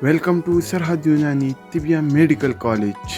Welcome to Sarhad Yunani Tibia Medical College.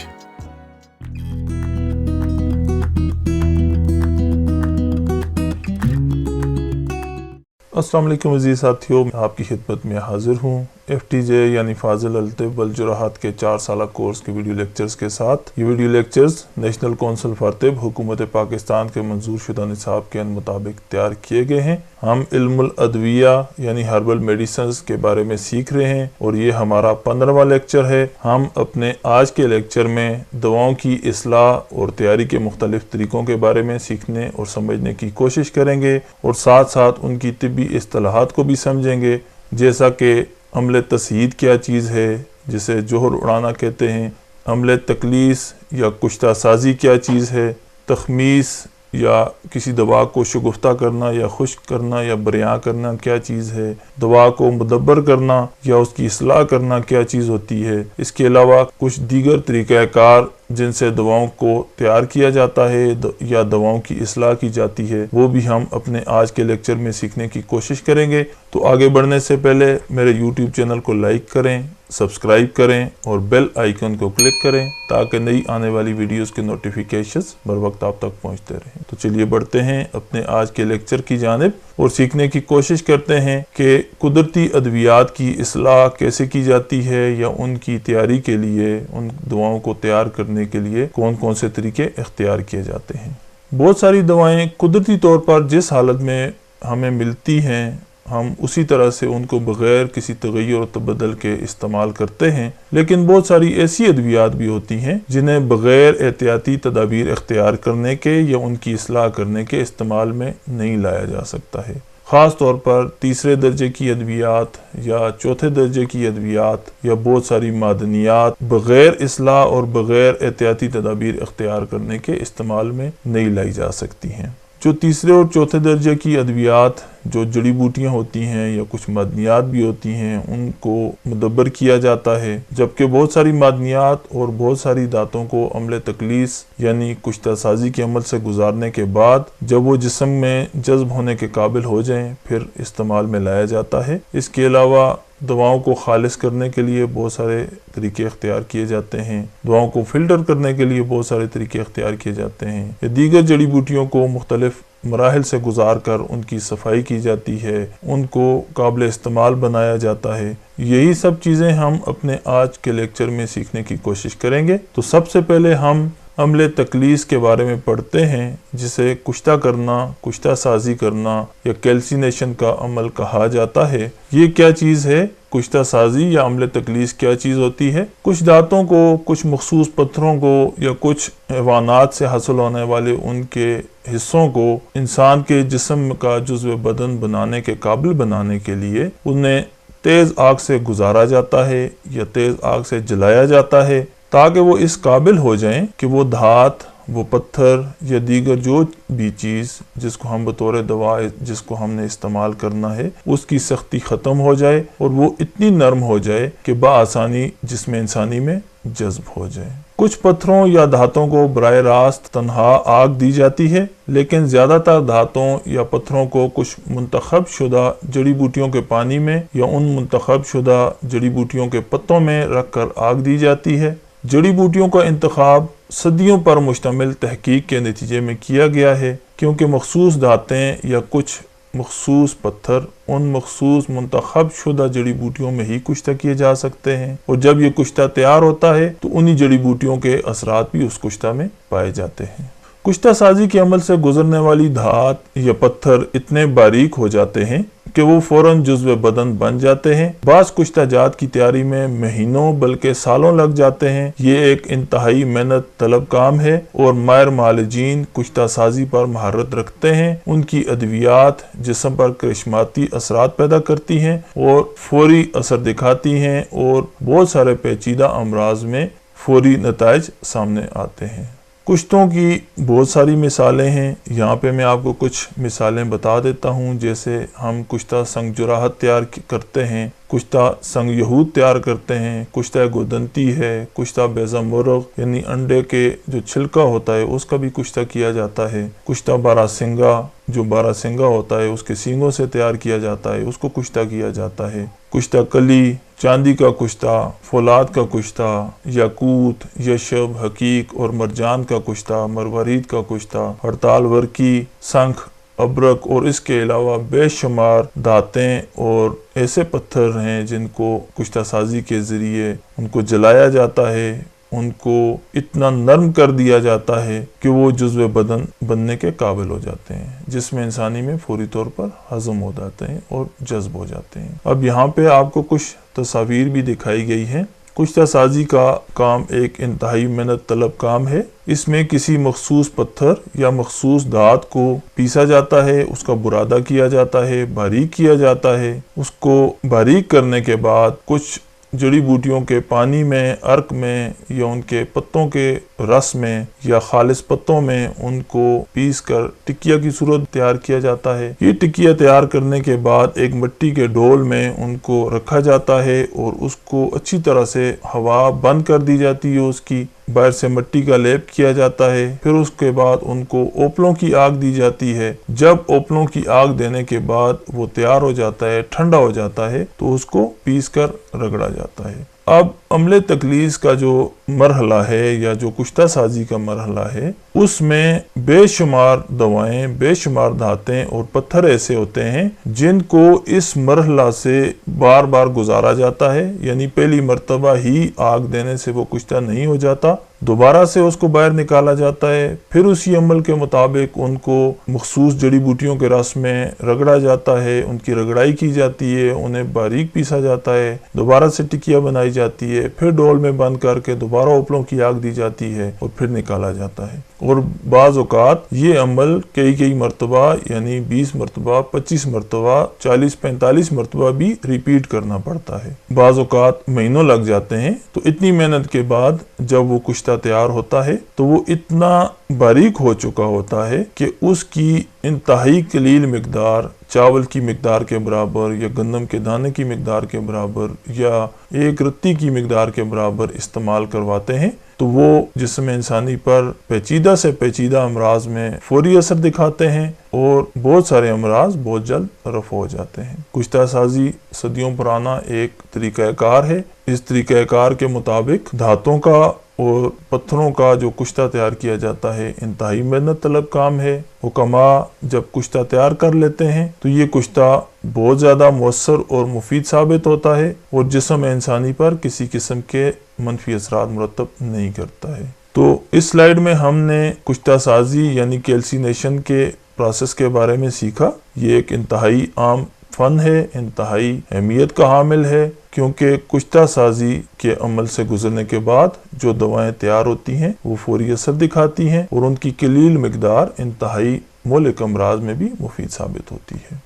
السلام علیکم عزیز ساتھیوں، میں آپ کی خدمت میں حاضر ہوں FTJ یعنی فاضل الطب والجراحات کے 4 سالہ کورس کے ویڈیو لیکچرز کے ساتھ۔ یہ video lectures national council for طب حکومت پاکستان کے منظور شدہ نصاب کے مطابق تیار کیے گئے ہیں۔ ہم علم الادویہ یعنی ہربل میڈیسنز کے بارے میں سیکھ رہے ہیں اور یہ ہمارا 15واں لیکچر ہے۔ ہم اپنے آج کے لیکچر میں دواؤں کی اصلاح اور تیاری کے مختلف طریقوں کے بارے میں سیکھنے اور سمجھنے کی کوشش کریں گے اور ساتھ ساتھ ان کی طبی اصطلاحات کو بھی سمجھیں گے، جیسا کہ عمل تسہید کیا چیز ہے جسے جوہر اڑانا کہتے ہیں، عمل تکلیس یا کشتہ سازی کیا چیز ہے، تخمیس یا کسی دوا کو شگفتہ کرنا یا خشک کرنا یا بریاں کرنا کیا چیز ہے، دوا کو مدبر کرنا یا اس کی اصلاح کرنا کیا چیز ہوتی ہے۔ اس کے علاوہ کچھ دیگر طریقہ کار جن سے دواؤں کو تیار کیا جاتا ہے یا دواؤں کی اصلاح کی جاتی ہے، وہ بھی ہم اپنے آج کے لیکچر میں سیکھنے کی کوشش کریں گے۔ تو آگے بڑھنے سے پہلے میرے YouTube چینل کو لائک کریں، سبسکرائب کریں اور بیل آئیکن کو کلک کریں تاکہ نئی آنے والی ویڈیوز کے نوٹیفیکیشنز بر وقت آپ تک پہنچتے رہیں۔ تو چلیے بڑھتے ہیں اپنے آج کے لیکچر کی جانب اور سیکھنے کی کوشش کرتے ہیں کہ قدرتی ادویات کی اصلاح کیسے کی جاتی ہے یا ان کی تیاری کے لیے، ان دواؤں کو تیار کرنے کے لیے کون کون سے طریقے اختیار کیے جاتے ہیں۔ بہت ساری دوائیں قدرتی طور پر جس حالت میں ہمیں ملتی ہیں ہم اسی طرح سے ان کو بغیر کسی تغیر و تبدل کے استعمال کرتے ہیں، لیکن بہت ساری ایسی ادویات بھی ہوتی ہیں جنہیں بغیر احتیاطی تدابیر اختیار کرنے کے یا ان کی اصلاح کرنے کے استعمال میں نہیں لایا جا سکتا ہے۔ خاص طور پر تیسرے درجے کی ادویات یا چوتھے درجے کی ادویات یا بہت ساری معدنیات بغیر اصلاح اور بغیر احتیاطی تدابیر اختیار کرنے کے استعمال میں نہیں لائی جا سکتی ہیں۔ جو تیسرے اور چوتھے درجے کی ادویات جو جڑی بوٹیاں ہوتی ہیں یا کچھ معدنیات بھی ہوتی ہیں ان کو مدبر کیا جاتا ہے، جبکہ بہت ساری معدنیات اور بہت ساری دھاتوں کو عمل تکلیس یعنی کشتہ سازی کے عمل سے گزارنے کے بعد جب وہ جسم میں جذب ہونے کے قابل ہو جائیں پھر استعمال میں لایا جاتا ہے۔ اس کے علاوہ دواؤں کو خالص کرنے کے لیے بہت سارے طریقے اختیار کیے جاتے ہیں، دواؤں کو فلٹر کرنے کے لیے بہت سارے طریقے اختیار کیے جاتے ہیں، یا دیگر جڑی بوٹیوں کو مختلف مراحل سے گزار کر ان کی صفائی کی جاتی ہے، ان کو قابل استعمال بنایا جاتا ہے۔ یہی سب چیزیں ہم اپنے آج کے لیکچر میں سیکھنے کی کوشش کریں گے۔ تو سب سے پہلے ہم عمل تکلیس کے بارے میں پڑھتے ہیں، جسے کشتہ کرنا، کشتہ سازی کرنا یا کیلسینیشن کا عمل کہا جاتا ہے۔ یہ کیا چیز ہے؟ کشتہ سازی یا عمل تکلیس کیا چیز ہوتی ہے؟ کچھ دھاتوں کو، کچھ مخصوص پتھروں کو یا کچھ حیوانات سے حاصل ہونے والے ان کے حصوں کو انسان کے جسم کا جزو بدن بنانے کے قابل بنانے کے لیے انہیں تیز آگ سے گزارا جاتا ہے یا تیز آگ سے جلایا جاتا ہے تاکہ وہ اس قابل ہو جائیں کہ وہ دھات، وہ پتھر یا دیگر جو بھی چیز جس کو ہم بطور دوا جس کو ہم نے استعمال کرنا ہے اس کی سختی ختم ہو جائے اور وہ اتنی نرم ہو جائے کہ بآسانی جسم انسانی میں جذب ہو جائے۔ کچھ پتھروں یا دھاتوں کو براہ راست تنہا آگ دی جاتی ہے، لیکن زیادہ تر دھاتوں یا پتھروں کو کچھ منتخب شدہ جڑی بوٹیوں کے پانی میں یا ان منتخب شدہ جڑی بوٹیوں کے پتوں میں رکھ کر آگ دی جاتی ہے۔ جڑی بوٹیوں کا انتخاب صدیوں پر مشتمل تحقیق کے نتیجے میں کیا گیا ہے، کیونکہ مخصوص دھاتیں یا کچھ مخصوص پتھر ان مخصوص منتخب شدہ جڑی بوٹیوں میں ہی کشتہ کیے جا سکتے ہیں، اور جب یہ کشتہ تیار ہوتا ہے تو انہی جڑی بوٹیوں کے اثرات بھی اس کشتہ میں پائے جاتے ہیں۔ کشتہ سازی کے عمل سے گزرنے والی دھات یا پتھر اتنے باریک ہو جاتے ہیں کہ وہ فوراً جزو بدن بن جاتے ہیں۔ بعض کشتہ جات کی تیاری میں مہینوں بلکہ سالوں لگ جاتے ہیں۔ یہ ایک انتہائی محنت طلب کام ہے اور ماہر معالجین کشتہ سازی پر مہارت رکھتے ہیں۔ ان کی ادویات جسم پر کرشماتی اثرات پیدا کرتی ہیں اور فوری اثر دکھاتی ہیں اور بہت سارے پیچیدہ امراض میں فوری نتائج سامنے آتے ہیں۔ کشتوں کی بہت ساری مثالیں ہیں، یہاں پہ میں آپ کو کچھ مثالیں بتا دیتا ہوں۔ جیسے ہم کشتہ سنگ جراحت تیار کرتے ہیں کشتہ سنگ یہود تیار کرتے ہیں، کشتہ گودنتی ہے، کشتہ بیضہ مرغ یعنی انڈے کے جو چھلکا ہوتا ہے اس کا بھی کشتہ کیا جاتا ہے، کشتہ بارہ سنگا جو بارہ سنگا ہوتا ہے اس کے سینگوں سے تیار کیا جاتا ہے، اس کو کشتہ کیا جاتا ہے، کشتہ کلی، چاندی کا کشتہ، فولاد کا کشتہ، یاقوت، یشب، حقیق اور مرجان کا کشتہ، مروارید کا کشتہ، ہڑتال ورکی، سنکھ، ابرک اور اس کے علاوہ بے شمار دھاتیں اور ایسے پتھر ہیں جن کو کشتہ سازی کے ذریعے ان کو جلایا جاتا ہے، ان کو اتنا نرم کر دیا جاتا ہے کہ وہ جزو بدن بننے کے قابل ہو جاتے ہیں، جسم انسانی میں فوری طور پر ہضم ہو جاتے ہیں اور جذب ہو جاتے ہیں۔ اب یہاں پہ آپ کو کچھ تصاویر بھی دکھائی گئی ہیں۔ کشتہ سازی کا کام ایک انتہائی محنت طلب کام ہے۔ اس میں کسی مخصوص پتھر یا مخصوص دھات کو پیسا جاتا ہے، اس کا برادہ کیا جاتا ہے، باریک کیا جاتا ہے۔ اس کو باریک کرنے کے بعد کچھ جڑی بوٹیوں کے پانی میں، عرق میں یا ان کے پتوں کے رس میں یا خالص پتوں میں ان کو پیس کر ٹکیا کی صورت تیار کیا جاتا ہے۔ یہ ٹکیا تیار کرنے کے بعد ایک مٹی کے ڈول میں ان کو رکھا جاتا ہے اور اس کو اچھی طرح سے ہوا بند کر دی جاتی ہے، اس کی باہر سے مٹی کا لیپ کیا جاتا ہے۔ پھر اس کے بعد ان کو اوپلوں کی آگ دی جاتی ہے۔ جب اوپلوں کی آگ دینے کے بعد وہ تیار ہو جاتا ہے، ٹھنڈا ہو جاتا ہے تو اس کو پیس کر رگڑا جاتا ہے۔ اب عمل تخلیص کا جو مرحلہ ہے یا جو کشتہ سازی کا مرحلہ ہے اس میں بے شمار دوائیں، بے شمار دھاتیں اور پتھر ایسے ہوتے ہیں جن کو اس مرحلہ سے بار بار گزارا جاتا ہے، یعنی پہلی مرتبہ ہی آگ دینے سے وہ کشتہ نہیں ہو جاتا، دوبارہ سے اس کو باہر نکالا جاتا ہے، پھر اسی عمل کے مطابق ان کو مخصوص جڑی بوٹیوں کے رس میں رگڑا جاتا ہے، ان کی رگڑائی کی جاتی ہے، انہیں باریک پیسا جاتا ہے، دوبارہ سے ٹکیا بنائی جاتی ہے، پھر ڈول میں بند کر کے دوبارہ اوپلوں کی آگ دی جاتی ہے اور پھر نکالا جاتا ہے۔ اور بعض اوقات یہ عمل کئی مرتبہ یعنی 20 مرتبہ، 25 مرتبہ، 40-45 مرتبہ بھی ریپیٹ کرنا پڑتا ہے۔ بعض اوقات مہینوں لگ جاتے ہیں۔ تو اتنی محنت کے بعد جب وہ کشتہ تیار ہوتا ہے تو وہ اتنا باریک ہو چکا ہوتا ہے کہ اس کی انتہائی قلیل مقدار چاول کی مقدار کے برابر یا گندم کے دانے کی مقدار کے برابر یا ایک رتی کی مقدار کے برابر استعمال کرواتے ہیں تو وہ جسم انسانی پر پیچیدہ سے پیچیدہ امراض میں فوری اثر دکھاتے ہیں اور بہت سارے امراض بہت جلد رفع ہو جاتے ہیں۔ کشتہ سازی صدیوں پرانا ایک طریقہ کار ہے۔ اس طریقہ کار کے مطابق دھاتوں کا اور پتھروں کا جو کشتہ تیار کیا جاتا ہے انتہائی محنت طلب کام ہے۔ حکماء جب کشتہ تیار کر لیتے ہیں تو یہ کشتہ بہت زیادہ مؤثر اور مفید ثابت ہوتا ہے اور جسم انسانی پر کسی قسم کے منفی اثرات مرتب نہیں کرتا ہے۔ تو اس سلائیڈ میں ہم نے کشتہ سازی یعنی کیلسینیشن کے پروسیس کے بارے میں سیکھا۔ یہ ایک انتہائی عام فن ہے، انتہائی اہمیت کا حامل ہے، کیونکہ کشتہ سازی کے عمل سے گزرنے کے بعد جو دوائیں تیار ہوتی ہیں وہ فوری اثر دکھاتی ہیں اور ان کی قلیل مقدار انتہائی مہلک امراض میں بھی مفید ثابت ہوتی ہے۔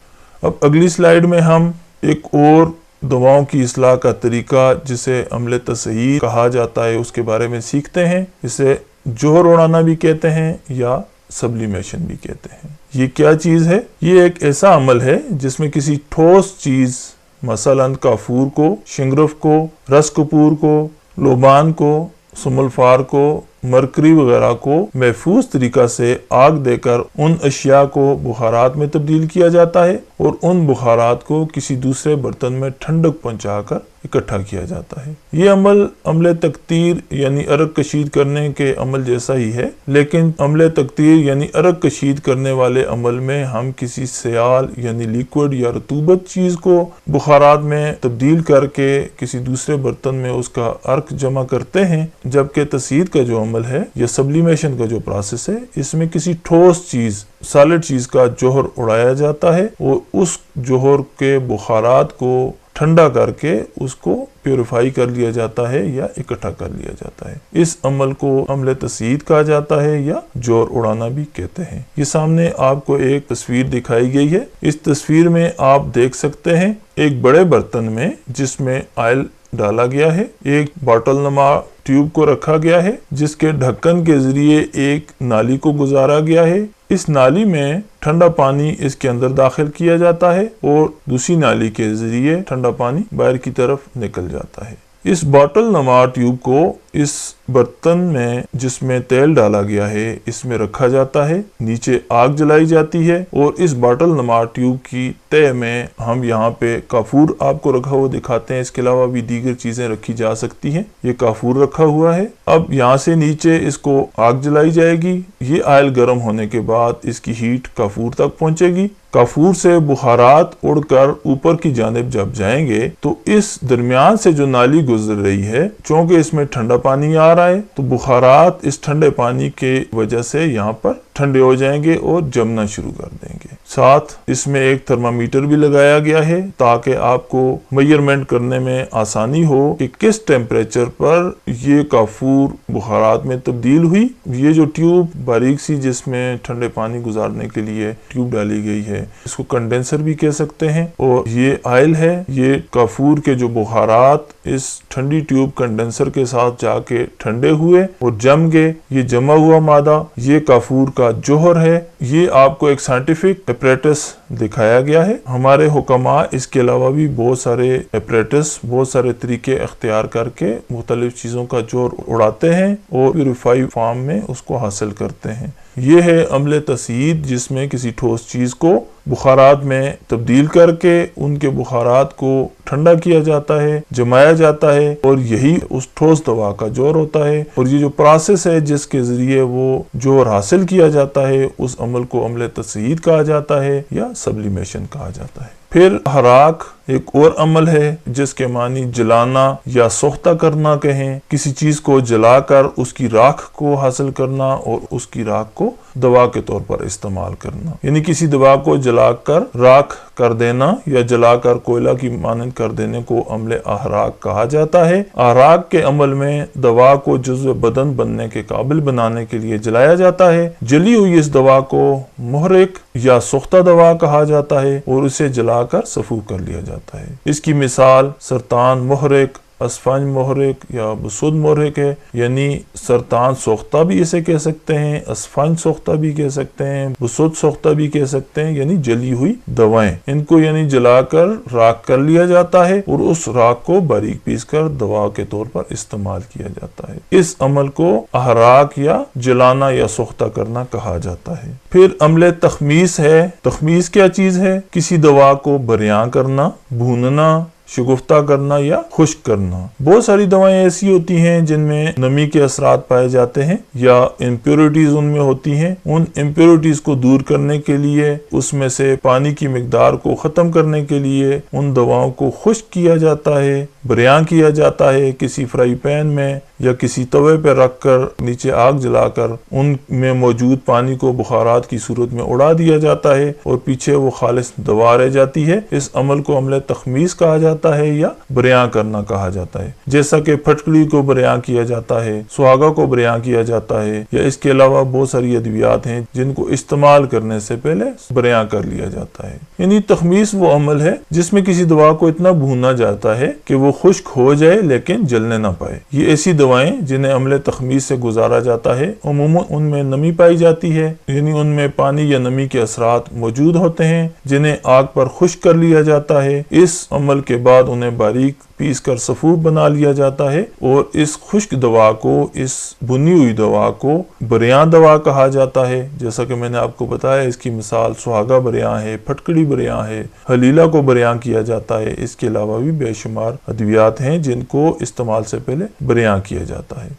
اب اگلی سلائیڈ میں ہم ایک اور دواؤں کی اصلاح کا طریقہ جسے عمل تصحیح کہا جاتا ہے اس کے بارے میں سیکھتے ہیں۔ اسے جوہر اڑانا بھی کہتے ہیں یا سبلیمیشن بھی کہتے ہیں۔ یہ کیا چیز ہے؟ یہ ایک ایسا عمل ہے جس میں کسی ٹھوس چیز مثلاً کافور کو، شنگرف کو، رس کپور کو، لوبان کو، سملفار کو، مرکری وغیرہ کو محفوظ طریقہ سے آگ دے کر ان اشیاء کو بخارات میں تبدیل کیا جاتا ہے اور ان بخارات کو کسی دوسرے برتن میں ٹھنڈک پہنچا کر اکٹھا کیا جاتا ہے۔ یہ عمل تقطیر یعنی عرق کشید کرنے کے عمل جیسا ہی ہے، لیکن عمل تقطیر یعنی عرق کشید کرنے والے عمل میں ہم کسی سیال یعنی لیکوڈ یا رطوبت چیز کو بخارات میں تبدیل کر کے کسی دوسرے برتن میں اس کا عرق جمع کرتے ہیں، جبکہ تصحیح کا جو عمل ہے یا سبلیمیشن کا جو پروسیس ہے اس میں کسی ٹھوس چیز، سالڈ چیز کا جوہر اڑایا جاتا ہے اور اس جوہر کے بخارات کو ٹھنڈا کر کے اس کو پیوریفائی کر لیا جاتا ہے یا اکٹھا کر لیا جاتا ہے۔ اس عمل کو عمل تصحیح کہا جاتا ہے یا جوہر اڑانا بھی کہتے ہیں۔ یہ سامنے آپ کو ایک تصویر دکھائی گئی ہے۔ اس تصویر میں آپ دیکھ سکتے ہیں ایک بڑے برتن میں جس میں آئل ڈالا گیا ہے، ایک باٹل نما ٹیوب کو رکھا گیا ہے جس کے ڈھکن کے ذریعے ایک نالی کو گزارا گیا ہے. اس نالی میں ٹھنڈا پانی اس کے اندر داخل کیا جاتا ہے اور دوسری نالی کے ذریعے ٹھنڈا پانی باہر کی طرف نکل جاتا ہے. اس باٹل نما ٹیوب کو اس برتن میں جس میں تیل ڈالا گیا ہے اس میں رکھا جاتا ہے. نیچے آگ جلائی جاتی ہے اور اس باٹل نما ٹیوب کی تہہ میں ہم یہاں پہ کافور آپ کو رکھا ہوا دکھاتے ہیں. اس کے علاوہ بھی دیگر چیزیں رکھی جا سکتی ہیں. یہ کافور رکھا ہوا ہے. اب یہاں سے نیچے اس کو آگ جلائی جائے گی. یہ آئل گرم ہونے کے بعد اس کی ہیٹ کافور تک پہنچے گی. کافور سے بخارات اڑ کر اوپر کی جانب جب جائیں گے تو اس درمیان سے جو نالی گزر رہی ہے چونکہ اس میں ٹھنڈا پانی آ رہا ہے تو بخارات اس ٹھنڈے پانی کے وجہ سے یہاں پر ٹھنڈے ہو جائیں گے اور جمنا شروع کر دیں گے. ساتھ اس میں ایک تھرمامیٹر بھی لگایا گیا ہے تاکہ آپ کو میئرمنٹ کرنے میں آسانی ہو کہ کس ٹیمپریچر پر یہ کافور بخارات میں تبدیل ہوئی. یہ جو ٹیوب باریک سی جس میں ٹھنڈے پانی گزارنے کے لیے ٹیوب ڈالی گئی ہے اس کو کنڈینسر بھی کہہ سکتے ہیں. اور یہ آئل ہے. یہ کافور کے جو بخارات اس ٹھنڈی ٹیوب کنڈینسر کے ساتھ جا کے ٹھنڈے ہوئے اور جم گئے. یہ جمع ہوا مادہ یہ کافور کا جوہر ہے. یہ آپ کو ایک سائنٹیفک اپریٹس دکھایا گیا ہے. ہمارے حکماء اس کے علاوہ بھی بہت سارے اپریٹس بہت سارے طریقے اختیار کر کے مختلف چیزوں کا جوہر اڑاتے ہیں اور پیوریفائی فارم میں اس کو حاصل کرتے ہیں. یہ ہے عمل تصعید جس میں کسی ٹھوس چیز کو بخارات میں تبدیل کر کے ان کے بخارات کو ٹھنڈا کیا جاتا ہے جمایا جاتا ہے اور یہی اس ٹھوس دوا کا جوہر ہوتا ہے. اور یہ جو پروسیس ہے جس کے ذریعے وہ جوہر حاصل کیا جاتا ہے اس عمل کو عمل تصعید کہا جاتا ہے یا سبلیمیشن کہا جاتا ہے. پھر حراق ایک اور عمل ہے جس کے معنی جلانا یا سوختہ کرنا کہیں. کسی چیز کو جلا کر اس کی راکھ کو حاصل کرنا اور اس کی راکھ کو دوا کے طور پر استعمال کرنا. یعنی کسی دوا کو جلا کر راکھ کر دینا یا جلا کر کوئلہ کی مانند کر دینے کو عمل احراق کہا جاتا ہے. احراق کے عمل میں دوا کو جزو بدن بننے کے قابل بنانے کے لیے جلایا جاتا ہے. جلی ہوئی اس دوا کو محرق یا سوختہ دوا کہا جاتا ہے اور اسے جلا کر صفو کر لیا جاتا ہے. اس کی مثال سرطان محرق اسفنج محرق یا بسود محرق ہے. یعنی سرطان سوختہ بھی اسے کہہ سکتے ہیں اسفنج سوختہ بھی کہہ سکتے ہیں بسود سوختہ بھی کہہ سکتے ہیں. یعنی جلی ہوئی دوائیں ان کو یعنی جلا کر راکھ کر لیا جاتا ہے اور اس راکھ کو باریک پیس کر دوا کے طور پر استعمال کیا جاتا ہے. اس عمل کو احراق یا جلانا یا سوختہ کرنا کہا جاتا ہے. پھر عمل تخمیس ہے. تخمیس کیا چیز ہے؟ کسی دوا کو بریاں کرنا بھوننا شگفتہ کرنا یا خشک کرنا. بہت ساری دوائیں ایسی ہوتی ہیں جن میں نمی کے اثرات پائے جاتے ہیں یا امپیورٹیز ان میں ہوتی ہیں. ان امپیورٹیز کو دور کرنے کے لیے اس میں سے پانی کی مقدار کو ختم کرنے کے لیے ان دواؤں کو خشک کیا جاتا ہے بریاں کیا جاتا ہے. کسی فرائی پین میں یا کسی توے پہ رکھ کر نیچے آگ جلا کر ان میں موجود پانی کو بخارات کی صورت میں اڑا دیا جاتا ہے اور پیچھے وہ خالص دوا رہ جاتی ہے. اس عمل کو عمل تخمیس کہا جاتا ہے یا بریاں کرنا کہا جاتا ہے. جیسا کہ پھٹکڑی کو بریاں کیا جاتا ہے سہاگا کو بریاں کیا جاتا ہے یا اس کے علاوہ بہت ساری ادویات ہیں جن کو استعمال کرنے سے پہلے بریاں کر لیا جاتا ہے. یعنی تخمیس وہ عمل ہے جس میں کسی دوا کو اتنا بھونا جاتا ہے کہ وہ خشک ہو جائے لیکن جلنے نہ پائے. یہ ایسی دوائیں جنہیں عمل تخمیس سے گزارا جاتا ہے عموماً ان میں نمی پائی جاتی ہے. یعنی ان میں پانی یا نمی کے اثرات موجود ہوتے ہیں جنہیں آگ پر خشک کر لیا جاتا ہے. اس عمل کے بعد انہیں باریک پیس کر صفوف بنا لیا جاتا ہے اور اس خشک دوا کو اس بنی ہوئی دوا کو بریاں دوا کہا جاتا ہے. جیسا کہ میں نے آپ کو بتایا اس کی مثال سہاگا بریاں ہے پھٹکڑی بریاں ہے حلیلہ کو بریاں کیا جاتا ہے. اس کے علاوہ بھی بے شمار ادویات ہیں جن کو استعمال سے پہلے بریاں کیا جاتا ہے.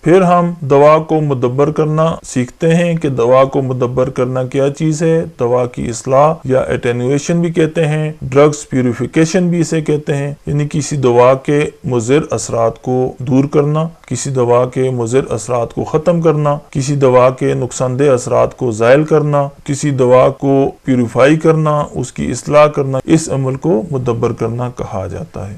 پھر ہم دوا کو مدبر کرنا سیکھتے ہیں کہ دوا کو مدبر کرنا کیا چیز ہے. دوا کی اصلاح یا ایٹینویشن بھی کہتے ہیں ڈرگز پیوریفیکیشن بھی اسے کہتے ہیں. یعنی کسی دوا کے مضر اثرات کو دور کرنا کسی دوا کے مضر اثرات کو ختم کرنا کسی دوا کے نقصان دہ اثرات کو زائل کرنا کسی دوا کو پیوریفائی کرنا اس کی اصلاح کرنا. اس عمل کو مدبر کرنا کہا جاتا ہے.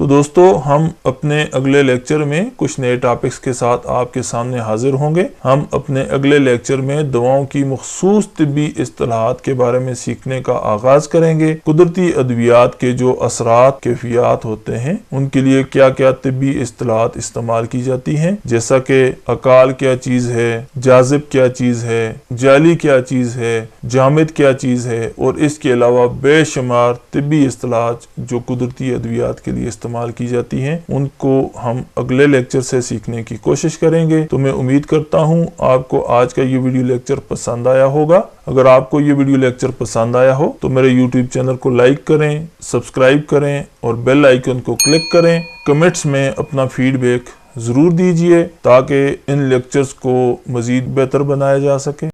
تو دوستو ہم اپنے اگلے لیکچر میں کچھ نئے ٹاپکس کے ساتھ آپ کے سامنے حاضر ہوں گے۔ ہم اپنے اگلے لیکچر میں دواؤں کی مخصوص طبی اصطلاحات کے بارے میں سیکھنے کا آغاز کریں گے۔ قدرتی ادویات کے جو اثرات کیفیات ہوتے ہیں ان کے لیے کیا کیا طبی اصطلاحات استعمال کی جاتی ہیں، جیسا کہ اکال کیا چیز ہے، جاذب کیا چیز ہے، جعلی کیا چیز ہے، جامد کیا چیز ہے، اور اس کے علاوہ بے شمار طبی اصطلاحات جو قدرتی ادویات کے لیے استعمال کی جاتی ہیں ان کو ہم اگلے لیکچر سے سیکھنے کی کوشش کریں گے۔ تو میں امید کرتا ہوں آپ کو آج کا یہ ویڈیو لیکچر پسند آیا ہوگا۔ اگر آپ کو یہ ویڈیو لیکچر پسند آیا ہو تو میرے یوٹیوب چینل کو لائک کریں، سبسکرائب کریں اور بیل آئیکن کو کلک کریں۔ کمنٹس میں اپنا فیڈ بیک ضرور دیجئے تاکہ ان لیکچرز کو مزید بہتر بنایا جا سکے۔